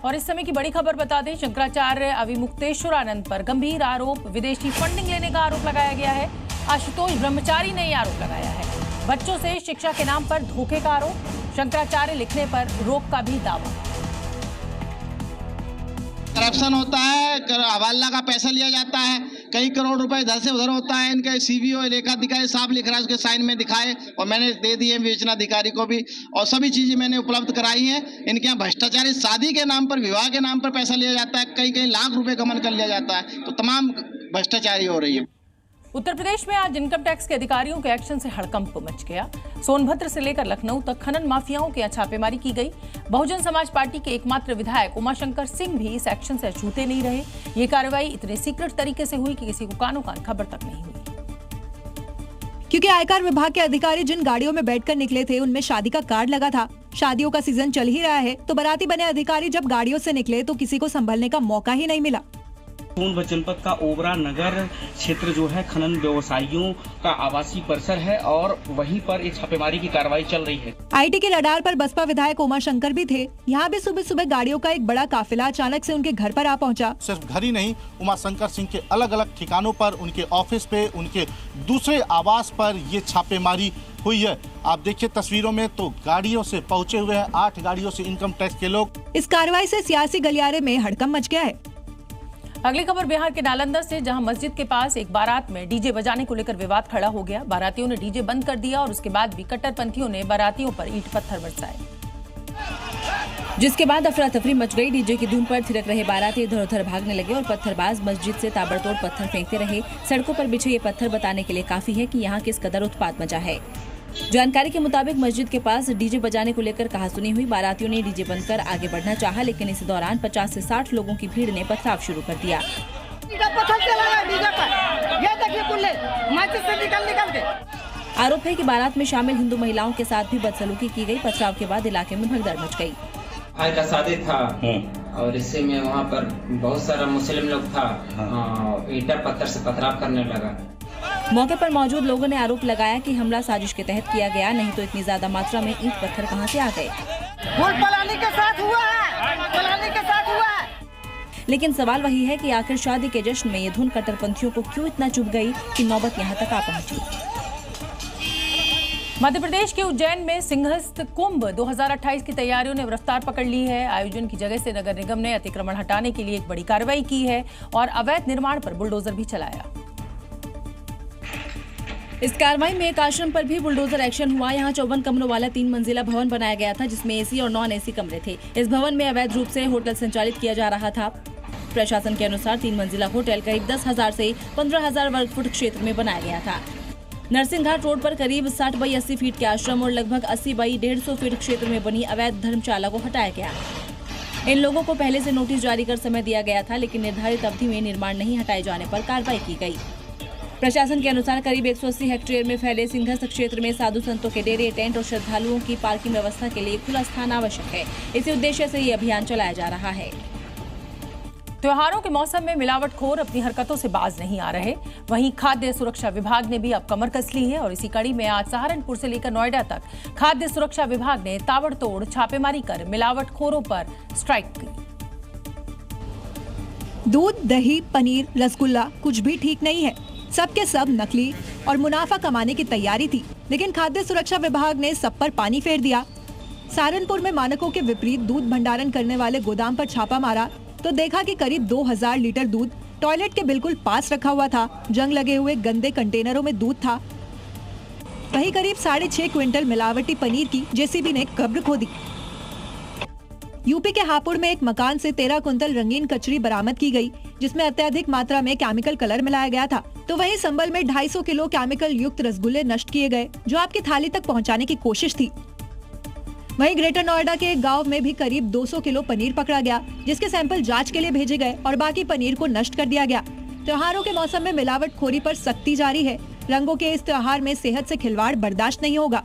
और इस समय की बड़ी खबर बता दें, शंकराचार्य अविमुक्तेश्वरानंद पर गंभीर आरोप, विदेशी फंडिंग लेने का आरोप लगाया गया है। आशुतोष ब्रह्मचारी ने यह आरोप लगाया है। बच्चों से शिक्षा के नाम पर धोखे का आरोप, शंकराचार्य लिखने पर रोक का भी दावा। करप्शन होता है, हवाला का पैसा लिया जाता है, कई करोड़ रुपए इधर से उधर होता है। इनके सीबीओ लेखाधिकारी साहब लिख रहा है, उसके साइन में दिखाए और मैंने दे दिए विवेचना अधिकारी को भी, और सभी चीजें मैंने उपलब्ध कराई हैं। इनके यहाँ भ्रष्टाचारी शादी के नाम पर, विवाह के नाम पर पैसा लिया जाता है, कई लाख रुपए गमन कर लिया जाता है, तो तमाम भ्रष्टाचारी हो रही है। उत्तर प्रदेश में आज इनकम टैक्स के अधिकारियों के एक्शन से हड़कंप मच गया। सोनभद्र से लेकर लखनऊ तक खनन माफियाओं के छापेमारी की गई। बहुजन समाज पार्टी के एकमात्र विधायक उमाशंकर सिंह भी इस एक्शन से अछूते नहीं रहे। ये कार्रवाई इतने सीक्रेट तरीके से हुई कि किसी को कानो कान खबर तक नहीं हुई। क्योंकि आयकर विभाग के अधिकारी जिन गाड़ियों में बैठकर निकले थे उनमें शादी का कार्ड लगा था। शादियों का सीजन चल ही रहा है, तो बाराती बने अधिकारी जब गाड़ियों से निकले तो किसी को संभलने का मौका ही नहीं मिला। सोनभद्र जनपद का ओबरा नगर क्षेत्र जो है खनन व्यवसायियों का आवासीय परिसर है और वहीं पर एक छापेमारी की कार्रवाई चल रही है। आईटी के रडार पर बसपा विधायक उमाशंकर भी थे। यहाँ भी सुबह सुबह गाड़ियों का एक बड़ा काफिला अचानक से उनके घर पर आ पहुँचा। सिर्फ घर ही नहीं, उमाशंकर सिंह के अलग अलग ठिकानों पर, उनके ऑफिस पे, उनके दूसरे आवास पर ये छापेमारी हुई है। आप देखिए तस्वीरों में तो गाड़ियों से पहुँचे हुए हैं 8 गाड़ियों से इनकम टैक्स के लोग। इस कार्रवाई से सियासी गलियारे में हड़कंप मच गया है। अगली खबर बिहार के नालंदा से, जहां मस्जिद के पास एक बारात में डीजे बजाने को लेकर विवाद खड़ा हो गया। बारातियों ने डीजे बंद कर दिया और उसके बाद भी कट्टरपंथियों ने बारातियों पर ईंट पत्थर बरसाए, जिसके बाद अफरा तफरी मच गई। डीजे की धुन पर थिरक रहे बाराती इधर उधर भागने लगे और पत्थरबाज मस्जिद से ताबड़तोड़ पत्थर फेंकते रहे। सड़कों पर बिछे ये पत्थर बताने के लिए काफी है कि यहाँ किस कदर उत्पात मचा है। जानकारी के मुताबिक मस्जिद के पास डीजे बजाने को लेकर कहासुनी हुई। बारातियों ने डीजे बंद कर आगे बढ़ना चाहा, लेकिन इस दौरान 50 से 60 लोगों की भीड़ ने पथराव शुरू कर दिया। आरोप है कि बारात में शामिल हिंदू महिलाओं के साथ भी बदसलूकी की गई। पथराव के बाद इलाके में भगदड़ मच गई। भाई का शादी था और इसी में वहाँ पर बहुत सारा मुस्लिम लोग था, ईंटा पत्थर से पथराव करने लगा। मौके पर मौजूद लोगों ने आरोप लगाया कि हमला साजिश के तहत किया गया, नहीं तो इतनी ज्यादा मात्रा में ईंट पत्थर कहां से आ गए। पलानी के साथ हुआ है। लेकिन सवाल वही है कि आखिर शादी के जश्न में ये धुन कट्टरपंथियों को क्यों इतना चुभ गई कि नौबत यहां तक आ पहुंची। मध्य प्रदेश के उज्जैन में सिंहस्थ कुंभ 2028 की तैयारियों ने रफ्तार पकड़ ली है। आयोजन की जगह से नगर निगम ने अतिक्रमण हटाने के लिए एक बड़ी कार्रवाई की है और अवैध निर्माण पर बुलडोजर भी चलाया। इस कार्रवाई में एक आश्रम पर भी बुलडोजर एक्शन हुआ। यहाँ 54 कमरों वाला 3 मंजिला भवन बनाया गया था, जिसमें एसी और नॉन एसी कमरे थे। इस भवन में अवैध रूप से होटल संचालित किया जा रहा था। प्रशासन के अनुसार 3 मंजिला होटल करीब 10,000 से 15,000 वर्ग फुट क्षेत्र में बनाया गया था। नरसिंह घाट रोड पर करीब 60 बाई 80 फीट के आश्रम और लगभग 80 बाई 150 फीट क्षेत्र में बनी अवैध धर्मशाला को हटाया गया। इन लोगों को पहले से नोटिस जारी कर समय दिया गया था, लेकिन निर्धारित अवधि में निर्माण नहीं हटाए जाने पर कार्रवाई की गई। प्रशासन के अनुसार करीब 180 हेक्टेयर में फैले सिंहस्थ क्षेत्र में साधु संतों के डेरे, टेंट और श्रद्धालुओं की पार्किंग व्यवस्था के लिए खुला स्थान आवश्यक है। इसी उद्देश्य से ये अभियान चलाया जा रहा है। त्योहारों के मौसम में मिलावटखोर अपनी हरकतों से बाज नहीं आ रहे। वहीं खाद्य सुरक्षा विभाग ने भी अब कमर कस ली है और इसी कड़ी में आज सहारनपुर से लेकर नोएडा तक खाद्य सुरक्षा विभाग ने ताबड़तोड़ छापेमारी कर मिलावटखोरों पर स्ट्राइक की। दूध, दही, पनीर, रसगुल्ला कुछ भी ठीक नहीं है। सब के सब नकली और मुनाफा कमाने की तैयारी थी, लेकिन खाद्य सुरक्षा विभाग ने सब पर पानी फेर दिया। सहारनपुर में मानकों के विपरीत दूध भंडारण करने वाले गोदाम पर छापा मारा तो देखा कि करीब 2000 लीटर दूध टॉयलेट के बिल्कुल पास रखा हुआ था। जंग लगे हुए गंदे कंटेनरों में दूध था। वहीं करीब 6.5 क्विंटल मिलावटी पनीर की जेसीबी ने कब्र खोदी। यूपी के हापुड़ में एक मकान से 13 कुंतल रंगीन कचरी बरामद की गई, जिसमें अत्यधिक मात्रा में केमिकल कलर मिलाया गया था। तो वहीं संबल में 250 किलो केमिकल युक्त रसगुल्ले नष्ट किए गए, जो आपकी थाली तक पहुंचाने की कोशिश थी। वहीं ग्रेटर नोएडा के एक गांव में भी करीब 200 किलो पनीर पकड़ा गया, जिसके सैंपल जांच के लिए भेजे गए और बाकी पनीर को नष्ट कर दिया गया। त्योहारों के मौसम में मिलावटखोरी पर सख्ती जारी है। रंगों के इस त्योहार में सेहत से खिलवाड़ बर्दाश्त नहीं होगा।